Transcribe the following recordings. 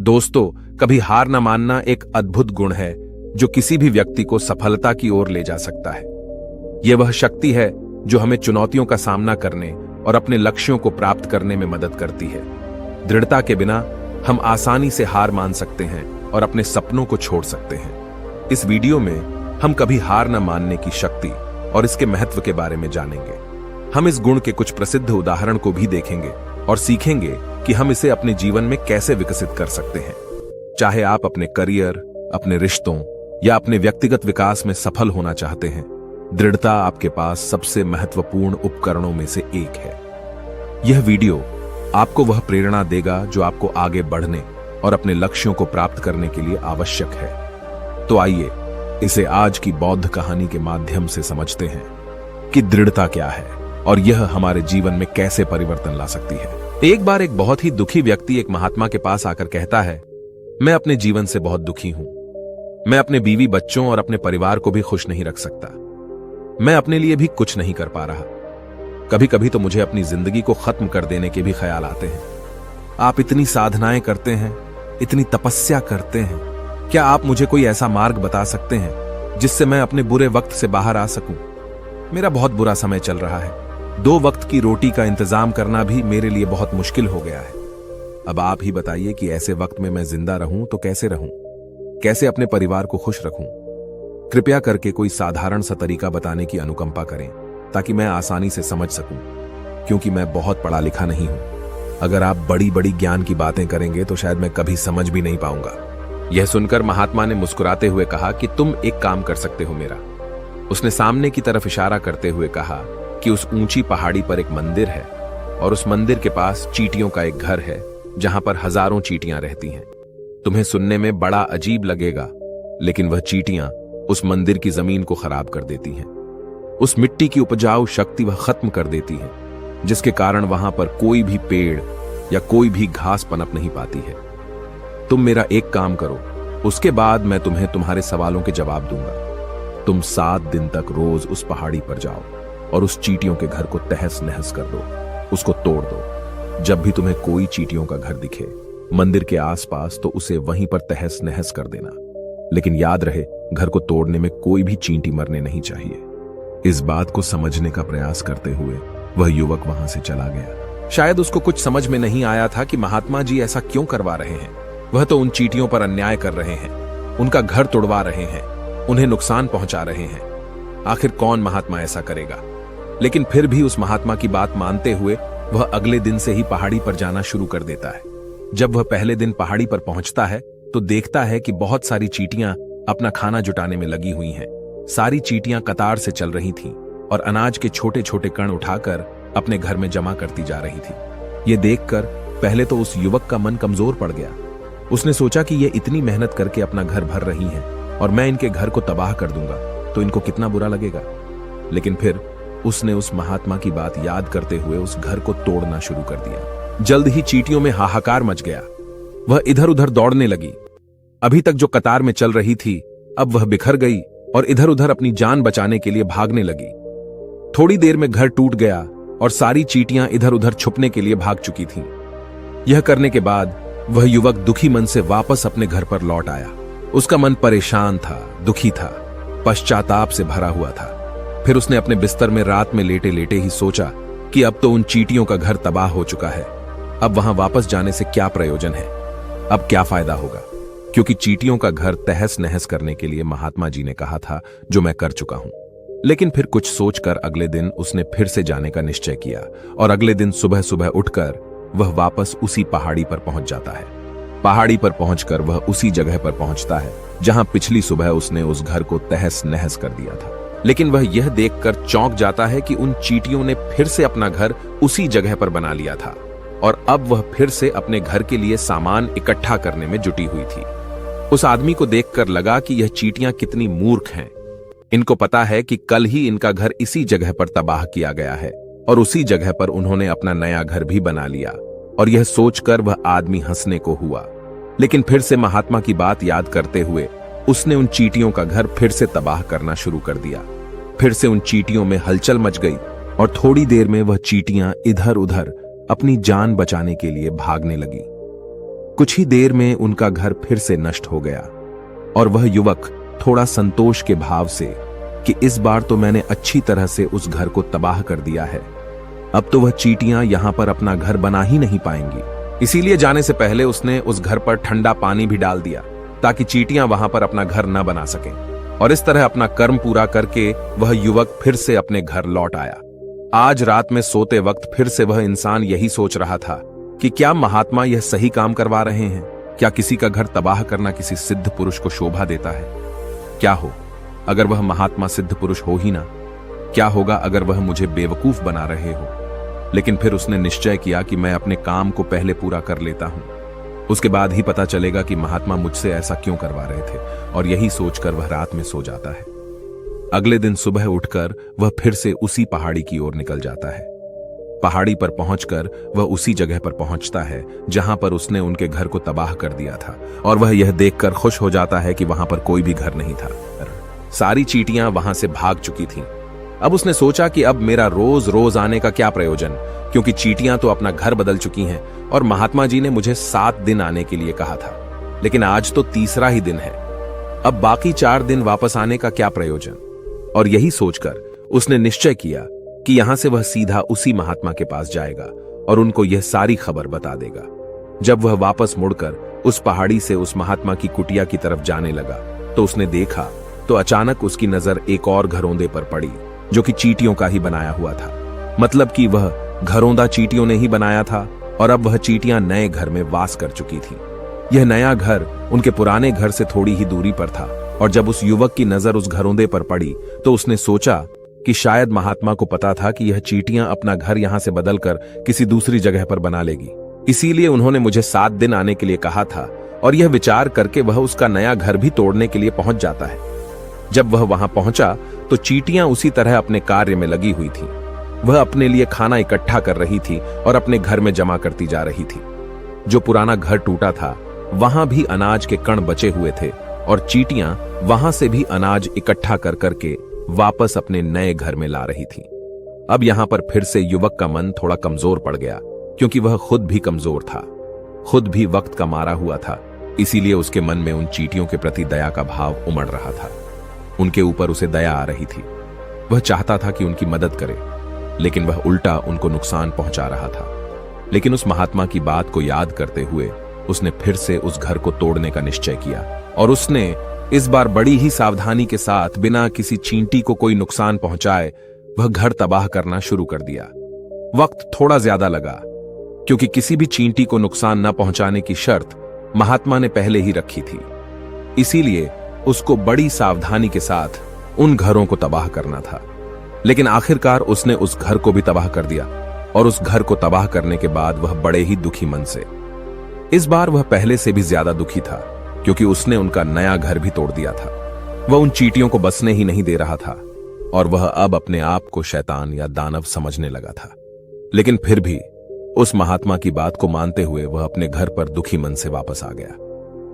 दोस्तों, कभी हार न मानना एक अद्भुत गुण है जो किसी भी व्यक्ति को सफलता की ओर ले जा सकता है। यह वह शक्ति है जो हमें चुनौतियों का सामना करने और अपने लक्ष्यों को प्राप्त करने में मदद करती है। दृढ़ता के बिना हम आसानी से हार मान सकते हैं और अपने सपनों को छोड़ सकते हैं। इस वीडियो में हम कभी हार न मानने की शक्ति और इसके महत्व के बारे में जानेंगे। हम इस गुण के कुछ प्रसिद्ध उदाहरण को भी देखेंगे और सीखेंगे कि हम इसे अपने जीवन में कैसे विकसित कर सकते हैं। चाहे आप अपने करियर, अपने रिश्तों या अपने व्यक्तिगत विकास में सफल होना चाहते हैं, दृढ़ता आपके पास सबसे महत्वपूर्ण उपकरणों में से एक है। यह वीडियो आपको वह प्रेरणा देगा जो आपको आगे बढ़ने और अपने लक्ष्यों को प्राप्त करने के लिए आवश्यक है। तो आइए इसे आज की बौद्ध कहानी के माध्यम से समझते हैं कि दृढ़ता क्या है और यह हमारे जीवन में कैसे परिवर्तन ला सकती है। एक बार एक बहुत ही दुखी व्यक्ति एक महात्मा के पास आकर कहता है, मैं अपने जीवन से बहुत दुखी हूं। मैं अपने बीवी बच्चों और अपने परिवार को भी खुश नहीं रख सकता। मैं अपने लिए भी कुछ नहीं कर पा रहा। कभी कभी तो मुझे अपनी जिंदगी को खत्म कर देने के भी ख्याल आते हैं। आप इतनी साधनाएं करते हैं, इतनी तपस्या करते हैं, क्या आप मुझे कोई ऐसा मार्ग बता सकते हैं जिससे मैं अपने बुरे वक्त से बाहर आ सकूं? मेरा बहुत बुरा समय चल रहा है। 2 वक्त की रोटी का इंतजाम करना भी मेरे लिए बहुत मुश्किल हो गया है। अब आप ही बताइए कि ऐसे वक्त में मैं जिंदा रहूं तो कैसे रहूं? कैसे अपने परिवार को खुश रखूं? कृपया करके कोई साधारण सा तरीका बताने की अनुकंपा करें ताकि मैं आसानी से समझ सकूं, क्योंकि मैं बहुत पढ़ा लिखा नहीं हूं। अगर आप बड़ी बड़ी ज्ञान की बातें करेंगे तो शायद मैं कभी समझ भी नहीं पाऊंगा। यह सुनकर महात्मा ने मुस्कुराते हुए कहा कि तुम एक काम कर सकते हो मेरा। उसने सामने की तरफ इशारा करते हुए कहा कि उस ऊंची पहाड़ी पर एक मंदिर है और उस मंदिर के पास चींटियों का एक घर है जहां पर हजारों चींटियां रहती हैं। तुम्हें सुनने में बड़ा अजीब लगेगा, लेकिन वह चींटियां उस मंदिर की जमीन को खराब कर देती हैं। उस मिट्टी की उपजाऊ शक्ति वह खत्म कर देती हैं, जिसके कारण वहां पर कोई भी पेड़ या कोई भी घास पनप नहीं पाती है। तुम मेरा एक काम करो, उसके बाद मैं तुम्हें तुम्हारे सवालों के जवाब दूंगा। तुम 7 दिन तक रोज उस पहाड़ी पर जाओ और उस चींटियों के घर को तहस नहस कर दो, उसको तोड़ दो। जब भी तुम्हें कोई चींटियों का घर दिखे मंदिर के आसपास, तो उसे वहीं पर तहस नहस कर देना। लेकिन याद रहे, घर को तोड़ने में कोई भी चींटी मरने नहीं चाहिए। इस बात को समझने का प्रयास करते हुए वह युवक वहां से चला गया। शायद उसको कुछ समझ में नहीं आया था कि महात्मा जी ऐसा क्यों करवा रहे हैं। वह तो उन चींटियों पर अन्याय कर रहे हैं, उनका घर तोड़वा रहे हैं, उन्हें नुकसान पहुंचा रहे हैं। आखिर कौन महात्मा ऐसा करेगा? लेकिन फिर भी उस महात्मा की बात मानते हुए वह अगले दिन से ही पहाड़ी पर जाना शुरू कर देता है। जब वह पहले दिन पहाड़ी पर पहुंचता है तो देखता है कि बहुत सारी चींटियां अपना खाना जुटाने में लगी हुई हैं। सारी चींटियां कतार से चल रही थीं और अनाज के छोटे छोटे कण उठाकर अपने घर में जमा करती जा रही थी। यह देखकर पहले तो उस युवक का मन कमजोर पड़ गया। उसने सोचा कि ये इतनी मेहनत करके अपना घर भर रही हैं और मैं इनके घर को तबाह कर दूंगा तो इनको कितना बुरा लगेगा। लेकिन फिर उसने उस महात्मा की बात याद करते हुए उस घर को तोड़ना शुरू कर दिया। जल्द ही चींटियों में हाहाकार मच गया। वह इधर उधर दौड़ने लगी। अभी तक जो कतार में चल रही थी, अब वह बिखर गई और इधर उधर अपनी जान बचाने के लिए भागने लगी। थोड़ी देर में घर टूट गया और सारी चींटियां इधर उधर छुपने के लिए भाग चुकी थीं। यह करने के बाद वह युवक दुखी मन से वापस अपने घर पर लौट आया। उसका मन परेशान था, दुखी था, पश्चाताप से भरा हुआ था। फिर उसने अपने बिस्तर में रात में लेटे लेटे ही सोचा कि अब तो उन चींटियों का घर तबाह हो चुका है। अब वहां वापस जाने से क्या प्रयोजन है? अब क्या फायदा होगा? क्योंकि चींटियों का घर तहस नहस करने के लिए महात्मा जी ने कहा था, जो मैं कर चुका हूं। लेकिन फिर कुछ सोचकर अगले दिन उसने फिर से जाने का निश्चय किया और अगले दिन सुबह सुबह उठकर वह वापस उसी पहाड़ी पर पहुंच जाता है। पहाड़ी पर पहुंचकर वह उसी जगह पर पहुंचता है जहां पिछली सुबह उसने उस घर को तहस नहस कर दिया था। लेकिन वह यह देखकर चौंक जाता है कि उन चींटियों ने फिर से अपना घर उसी जगह पर बना लिया था और अब वह फिर से अपने घर के लिए सामान इकट्ठा करने में जुटी हुई थी। उस आदमी को देखकर लगा कि यह चींटियां कितनी मूर्ख हैं। इनको पता है कि कल ही इनका घर इसी जगह पर तबाह किया गया है और उसी जगह पर उन्होंने अपना नया घर भी बना लिया। और यह सोचकर वह आदमी हंसने को हुआ। लेकिन फिर से महात्मा की बात याद करते हुए उसने उन चींटियों का घर फिर से तबाह करना शुरू कर दिया। फिर से उन चींटियों में हलचल मच गई और थोड़ी देर में वह चींटियां इधर उधर अपनी जान बचाने के लिए भागने लगी। कुछ ही देर में उनका घर फिर से नष्ट हो गया और वह युवक थोड़ा संतोष के भाव से कि इस बार तो मैंने अच्छी तरह से उस घर को तबाह कर दिया है, अब तो वह चींटियां यहां पर अपना घर बना ही नहीं पाएंगी। इसीलिए जाने से पहले उसने उस घर पर ठंडा पानी भी डाल दिया ताकि चींटियां वहां पर अपना घर न बना सकें। और इस तरह अपना कर्म पूरा करके वह युवक फिर से अपने घर लौट आया। आज रात में सोते वक्त फिर से वह इंसान यही सोच रहा था कि क्या महात्मा यह सही काम करवा रहे हैं? क्या किसी का घर तबाह करना किसी सिद्ध पुरुष को शोभा देता है? क्या हो अगर वह महात्मा सिद्ध पुरुष हो ही ना? क्या होगा अगर वह मुझे बेवकूफ बना रहे हो? लेकिन फिर उसने निश्चय किया कि मैं अपने काम को पहले पूरा कर लेता हूं, उसके बाद ही पता चलेगा कि महात्मा मुझसे ऐसा क्यों करवा रहे थे। और यही सोचकर वह रात में सो जाता है। अगले दिन सुबह उठकर वह फिर से उसी पहाड़ी की ओर निकल जाता है। पहाड़ी पर पहुंचकर वह उसी जगह पर पहुंचता है जहां पर उसने उनके घर को तबाह कर दिया था, और वह यह देखकर खुश हो जाता है कि वहां पर कोई भी घर नहीं था। सारी चींटियां वहां से भाग चुकी थीं। अब उसने सोचा कि अब मेरा रोज रोज आने का क्या प्रयोजन, क्योंकि चींटियां तो अपना घर बदल चुकी हैं और महात्मा जी ने मुझे 7 दिन आने के लिए कहा था, लेकिन आज तो तीसरा ही दिन है। अब बाकी 4 दिन वापस आने का क्या प्रयोजन? और यही सोचकर उसने निश्चय किया कि यहां से वह सीधा उसी महात्मा के पास जाएगा और उनको यह सारी खबर बता देगा। जब वह वापस मुड़कर उस पहाड़ी से उस महात्मा की कुटिया की तरफ जाने लगा तो उसने देखा तो अचानक उसकी नजर एक और घरौंदे पर पड़ी जो कि चींटियों का ही बनाया हुआ था। मतलब कि वह घरौंदा चींटियों ने ही बनाया था और अब वह चींटियां नए घर में वास कर चुकी थी। यह नया घर उनके पुराने घर से थोड़ी ही दूरी पर था, और जब उस युवक की नजर उस घरौंदे पर पड़ी तो उसने सोचा कि शायद महात्मा को पता था कि यह चींटियां अपना घर यहां से बदलकर किसी दूसरी जगह पर बना लेगी, इसीलिए उन्होंने मुझे 7 दिन आने के लिए कहा था। और यह विचार करके वह उसका नया घर भी तोड़ने के लिए पहुंच जाता है। जब वह वहां पहुंचा तो चींटियां उसी तरह अपने कार्य में लगी हुई थी। वह अपने लिए खाना इकट्ठा कर रही थी और अपने घर में जमा करती जा रही थी। जो पुराना घर टूटा था वहां भी अनाज के कण बचे हुए थे और चींटियां वहां से भी अनाज इकट्ठा कर करके वापस अपने नए घर में ला रही थी। अब यहां पर फिर से युवक का मन थोड़ा कमजोर पड़ गया, क्योंकि वह खुद भी कमजोर था, खुद भी वक्त का मारा हुआ था। इसीलिए उसके मन में उन चींटियों के प्रति दया का भाव उमड़ रहा था। उनके ऊपर उसे दया आ रही थी। वह चाहता था कि उनकी मदद करे, लेकिन वह उल्टा उनको नुकसान पहुंचा रहा था। लेकिन उस महात्मा की बात को याद करते हुए उसने फिर से उस घर को तोड़ने का निश्चय किया, और उसने इस बार बड़ी ही सावधानी के साथ बिना किसी चींटी को कोई नुकसान पहुंचाए वह घर तबाह करना शुरू कर दिया। वक्त थोड़ा ज्यादा लगा, क्योंकि किसी भी चींटी को नुकसान न पहुंचाने की शर्त महात्मा ने पहले ही रखी थी। इसीलिए उसको बड़ी सावधानी के साथ उन घरों को तबाह करना था। लेकिन आखिरकार उसने उस घर को भी तबाह कर दिया, और उस घर को तबाह करने के बाद वह बड़े ही दुखी मन से, इस बार वह पहले से भी ज्यादा दुखी था, क्योंकि उसने उनका नया घर भी तोड़ दिया था। वह उन चींटियों को बसने ही नहीं दे रहा था, और वह अब अपने आप को शैतान या दानव समझने लगा था। लेकिन फिर भी उस महात्मा की बात को मानते हुए वह अपने घर पर दुखी मन से वापस आ गया।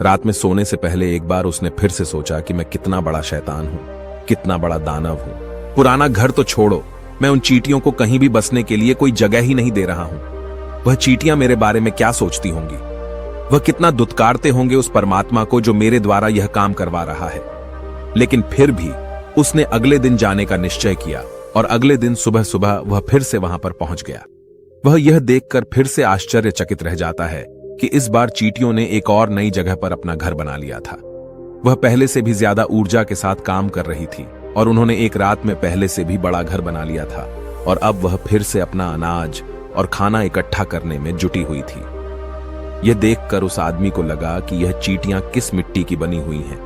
रात में सोने से पहले एक बार उसने फिर से सोचा कि मैं कितना बड़ा शैतान हूं, कितना बड़ा दानव हूं। पुराना घर तो छोड़ो, मैं उन चींटियों को कहीं भी बसने के लिए कोई जगह ही नहीं दे रहा हूं। वह चींटियां मेरे बारे में क्या सोचती होंगी? वह कितना दुत्कारते होंगे उस परमात्मा को जो मेरे द्वारा यह काम करवा रहा है। लेकिन फिर भी उसने अगले दिन जाने का निश्चय किया, और अगले दिन सुबह सुबह वह फिर से वहां पर पहुंच गया। वह यह देखकर फिर से आश्चर्यचकित रह जाता है कि इस बार चींटियों ने एक और नई जगह पर अपना घर बना लिया था। वह पहले से भी ज्यादा ऊर्जा के साथ काम कर रही थी, और उन्होंने एक रात में पहले से भी बड़ा घर बना लिया था, और अब वह फिर से अपना अनाज और खाना इकट्ठा करने में जुटी हुई थी। यह देखकर उस आदमी को लगा कि यह चींटियां किस मिट्टी की बनी हुई हैं।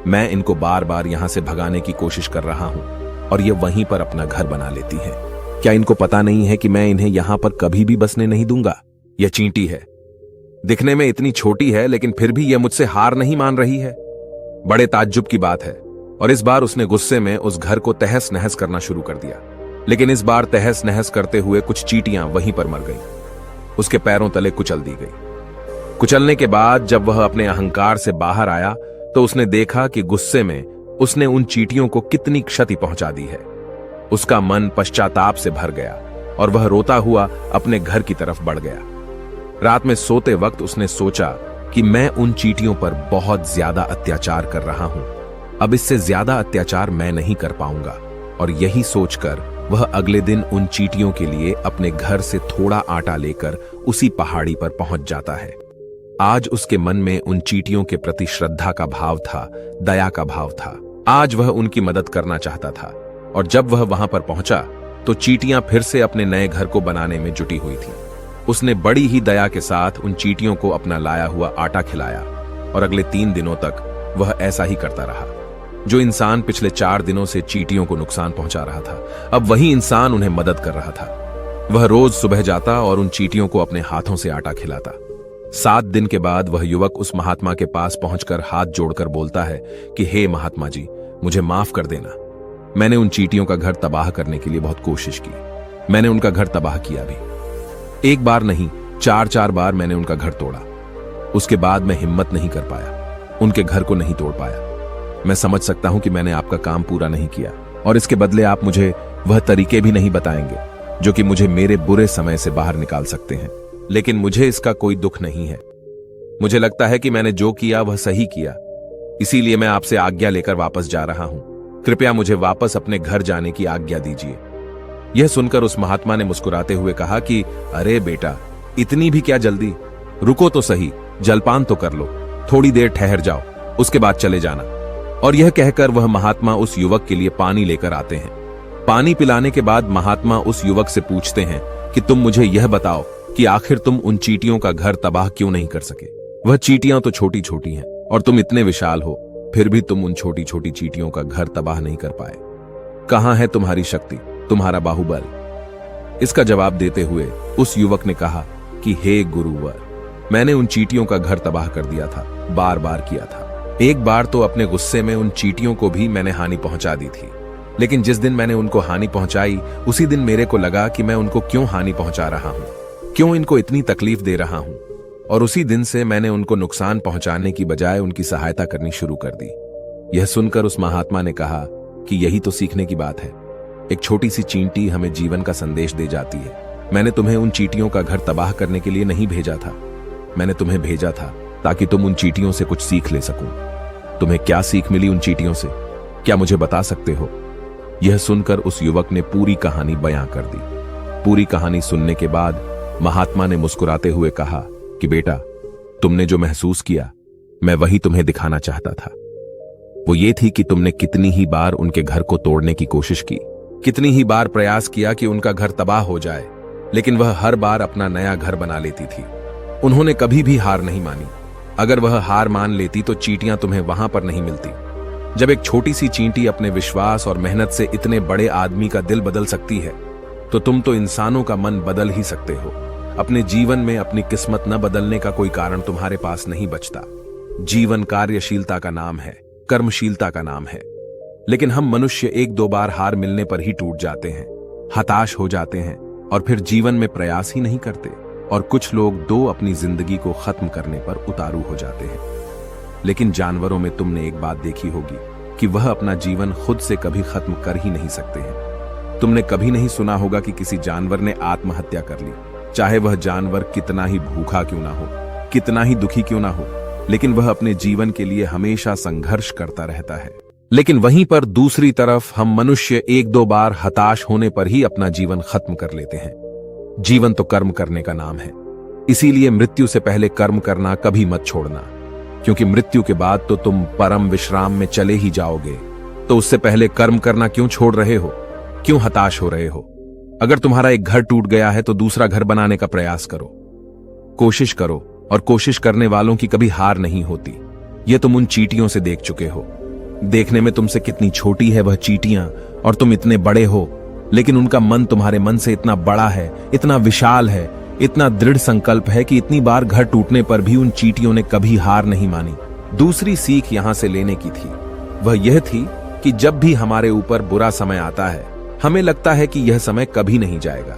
मैं इनको बार बार यहां से भगाने की कोशिश कर रहा हूं, और ये वहीं पर अपना घर बना लेती हैं। क्या इनको पता नहीं है कि मैं इन्हें यहां पर कभी भी बसने नहीं दूंगा? यह चींटी है, दिखने में इतनी छोटी है, लेकिन फिर भी यह मुझसे हार नहीं मान रही है। बड़े ताज्जुब की बात है। और इस बार उसने गुस्से में उस घर को तहस नहस करना शुरू कर दिया। लेकिन इस बार तहस नहस करते हुए कुछ चींटियां वहीं पर मर गईं। उसके पैरों तले कुचल दी गई। कुचलने के बाद जब वह अपने अहंकार से बाहर आया तो उसने देखा कि गुस्से में उसने उन चींटियों को कितनी क्षति पहुंचा दी है। उसका मन पश्चाताप से भर गया और वह रोता हुआ अपने घर की तरफ बढ़ गया। रात में सोते वक्त उसने सोचा कि मैं उन चींटियों पर बहुत ज्यादा अत्याचार कर रहा हूं। अब इससे ज्यादा अत्याचार मैं नहीं कर पाऊंगा। और यही सोचकर वह अगले दिन उन चींटियों के लिए अपने घर से थोड़ा आटा लेकर उसी पहाड़ी पर पहुंच जाता है। आज उसके मन में उन चींटियों के प्रति श्रद्धा का भाव था, दया का भाव था। आज वह उनकी मदद करना चाहता था। और जब वह वहां पर पहुंचा तो चींटियां फिर से अपने नए घर को बनाने में जुटी हुई थीं। उसने बड़ी ही दया के साथ उन चींटियों को अपना लाया हुआ आटा खिलाया और अगले 3 दिनों तक वह ऐसा ही करता रहा। जो इंसान पिछले 4 दिनों से चींटियों को नुकसान पहुंचा रहा था, अब वही इंसान उन्हें मदद कर रहा था। वह रोज सुबह जाता और उन चींटियों को अपने हाथों से आटा खिलाता। 7 दिन के बाद वह युवक उस महात्मा के पास पहुंचकर हाथ जोड़कर बोलता है कि हे महात्मा जी, मुझे माफ कर देना। मैंने उन चींटियों का घर तबाह करने के लिए बहुत कोशिश की। मैंने उनका घर तबाह किया भी। एक बार नहीं, 4 बार मैंने उनका घर तोड़ा। उसके बाद मैं हिम्मत नहीं कर पाया, उनके घर को नहीं तोड़ पाया। मैं समझ सकता हूं कि मैंने आपका काम पूरा नहीं किया और इसके बदले आप मुझे वह तरीके भी नहीं बताएंगे जो कि मुझे मेरे बुरे समय से बाहर निकाल सकते हैं। लेकिन मुझे इसका कोई दुख नहीं है। मुझे लगता है कि मैंने जो किया वह सही किया, इसीलिए मैं आपसे आज्ञा लेकर वापस जा रहा हूं। कृपया मुझे वापस अपने घर जाने की आज्ञा दीजिए। यह सुनकर उस महात्मा ने मुस्कुराते हुए कहा कि अरे बेटा, इतनी भी क्या जल्दी, रुको तो सही, जलपान तो कर लो, थोड़ी देर ठहर जाओ, उसके बाद चले जाना। और यह कहकर वह महात्मा उस युवक के लिए पानी लेकर आते हैं। पानी पिलाने के बाद महात्मा उस युवक से पूछते हैं कि तुम मुझे यह बताओ कि आखिर तुम उन चींटियों का घर तबाह क्यों नहीं कर सके। वह चींटियां तो छोटी छोटी हैं और तुम इतने विशाल हो, फिर भी तुम उन छोटी छोटी चींटियों का घर तबाह नहीं कर पाए। कहां है तुम्हारी शक्ति, तुम्हारा बाहुबल? इसका जवाब देते हुए उस युवक ने कहा कि हे गुरुवर, मैंने उन चींटियों का घर तबाह कर दिया था, बार बार किया था। एक बार तो अपने गुस्से में उन चींटियों को भी मैंने हानि पहुंचा दी थी। लेकिन जिस दिन मैंने उनको हानि पहुंचाई, उसी दिन मेरे को लगा कि मैं उनको क्यों हानि पहुंचा रहा हूं, क्यों इनको इतनी तकलीफ दे रहा हूं। और उसी दिन से मैंने उनको नुकसान पहुंचाने की बजाय उनकी सहायता करनी शुरू कर दी। यह सुनकर उस महात्मा ने कहा कि यही तो सीखने की बात है। एक छोटी सी चींटी हमें जीवन का संदेश दे जाती है। मैंने तुम्हें उन चींटियों का घर तबाह करने के लिए नहीं भेजा था, मैंने तुम्हें भेजा था ताकि तुम उन चींटियों से कुछ सीख ले सको। तुम्हें क्या सीख मिली उन चींटियों से, क्या मुझे बता सकते हो? यह सुनकर उस युवक ने पूरी कहानी बयां कर दी। पूरी कहानी सुनने के बाद महात्मा ने मुस्कुराते हुए कहा कि बेटा, तुमने जो महसूस किया मैं वही तुम्हें दिखाना चाहता था। वो ये थी कि तुमने कितनी ही बार उनके घर को तोड़ने की कोशिश की, कितनी ही बार प्रयास किया कि उनका घर तबाह हो जाए, लेकिन वह हर बार अपना नया घर बना लेती थी। उन्होंने कभी भी हार नहीं मानी। अगर वह हार मान लेती तो चींटियां तुम्हें वहां पर नहीं मिलती। जब एक छोटी सी चींटी अपने विश्वास और मेहनत से इतने बड़े आदमी का दिल बदल सकती है, तो तुम तो इंसानों का मन बदल ही सकते हो। अपने जीवन में अपनी किस्मत न बदलने का कोई कारण तुम्हारे पास नहीं बचता। जीवन कार्यशीलता का नाम है, कर्मशीलता का नाम है। लेकिन हम मनुष्य 1-2 बार हार मिलने पर ही टूट जाते हैं, हताश हो जाते हैं और फिर जीवन में प्रयास ही नहीं करते। और कुछ लोग अपनी जिंदगी को खत्म करने पर उतारू हो जाते हैं। लेकिन जानवरों में तुमने एक बात देखी होगी कि वह अपना जीवन खुद से कभी खत्म कर ही नहीं सकते हैं। तुमने कभी नहीं सुना होगा कि किसी जानवर ने आत्महत्या कर ली, चाहे वह जानवर कितना ही भूखा क्यों ना हो, कितना ही दुखी क्यों ना हो, लेकिन वह अपने जीवन के लिए हमेशा संघर्ष करता रहता है। लेकिन वहीं पर दूसरी तरफ हम मनुष्य 1-2 बार हताश होने पर ही अपना जीवन खत्म कर लेते हैं। जीवन तो कर्म करने का नाम है, इसीलिए मृत्यु से पहले कर्म करना कभी मत छोड़ना, क्योंकि मृत्यु के बाद तो तुम परम विश्राम में चले ही जाओगे। तो उससे पहले कर्म करना क्यों छोड़ रहे हो, क्यों हताश हो रहे हो? अगर तुम्हारा एक घर टूट गया है तो दूसरा घर बनाने का प्रयास करो, कोशिश करो, और कोशिश करने वालों की कभी हार नहीं होती। यह तुम उन चींटियों से देख चुके हो। देखने में तुमसे कितनी छोटी है वह चींटियां और तुम इतने बड़े हो, लेकिन उनका मन तुम्हारे मन से इतना बड़ा है, इतना विशाल है, इतना दृढ़ संकल्प है कि इतनी बार घर टूटने पर भी उन चींटियों ने कभी हार नहीं मानी। दूसरी सीख यहां से लेने की थी, वह यह थी कि जब भी हमारे ऊपर बुरा समय आता है, हमें लगता है कि यह समय कभी नहीं जाएगा,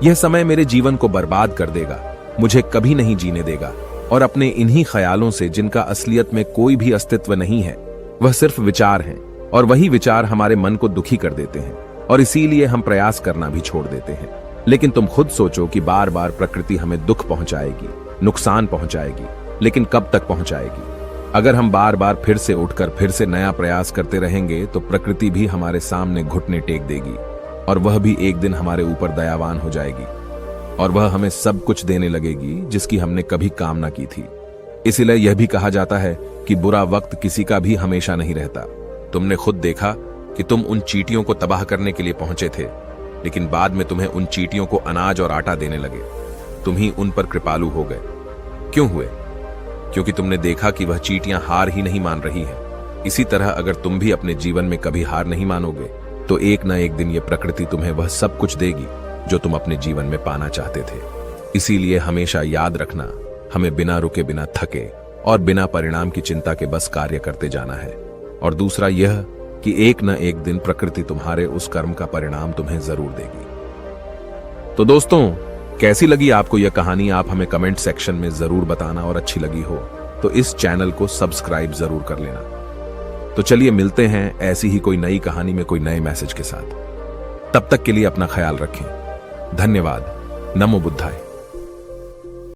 यह समय मेरे जीवन को बर्बाद कर देगा, मुझे कभी नहीं जीने देगा। और अपने इन्हीं ख्यालों से, जिनका असलियत में कोई भी अस्तित्व नहीं है, वह सिर्फ विचार हैं, और वही विचार हमारे मन को दुखी कर देते हैं और इसीलिए हम प्रयास करना भी छोड़ देते हैं। लेकिन तुम खुद सोचो कि बार बार प्रकृति हमें दुख पहुंचाएगी, नुकसान पहुंचाएगी, लेकिन कब तक पहुंचाएगी? अगर हम बार बार फिर से उठकर फिर से नया प्रयास करते रहेंगे तो प्रकृति भी हमारे सामने घुटने टेक देगी और वह भी एक दिन हमारे ऊपर दयावान हो जाएगी और वह हमें सब कुछ देने लगेगी जिसकी हमने कभी कामना की थी। इसीलिए यह भी कहा जाता है कि बुरा वक्त किसी का भी हमेशा नहीं रहता। तुमने खुद देखा कि तुम उन चींटियों को तबाह करने के लिए पहुंचे थे, लेकिन बाद में तुम्हें उन चींटियों को अनाज और आटा देने लगे। तुम ही उन पर कृपालु हो गए। क्यों हुए? क्योंकि तुमने देखा कि वह चींटियां हार ही नहीं मान रही हैं। इसी तरह अगर तुम भी अपने जीवन में कभी हार नहीं मानोगे तो एक न एक दिन यह प्रकृति तुम्हें वह सब कुछ देगी जो तुम अपने जीवन में पाना चाहते थे। इसीलिए हमेशा याद रखना, हमें बिना रुके, बिना थके और बिना परिणाम की चिंता के बस कार्य करते जाना है। और दूसरा यह कि एक न एक दिन प्रकृति तुम्हारे उस कर्म का परिणाम तुम्हें जरूर देगी। तो दोस्तों, कैसी लगी आपको यह कहानी? आप हमें कमेंट सेक्शन में जरूर बताना और अच्छी लगी हो तो इस चैनल को सब्सक्राइब जरूर कर लेना। तो चलिए मिलते हैं ऐसी ही कोई नई कहानी में कोई नए मैसेज के साथ। तब तक के लिए अपना ख्याल रखें। धन्यवाद। नमो बुद्धाय।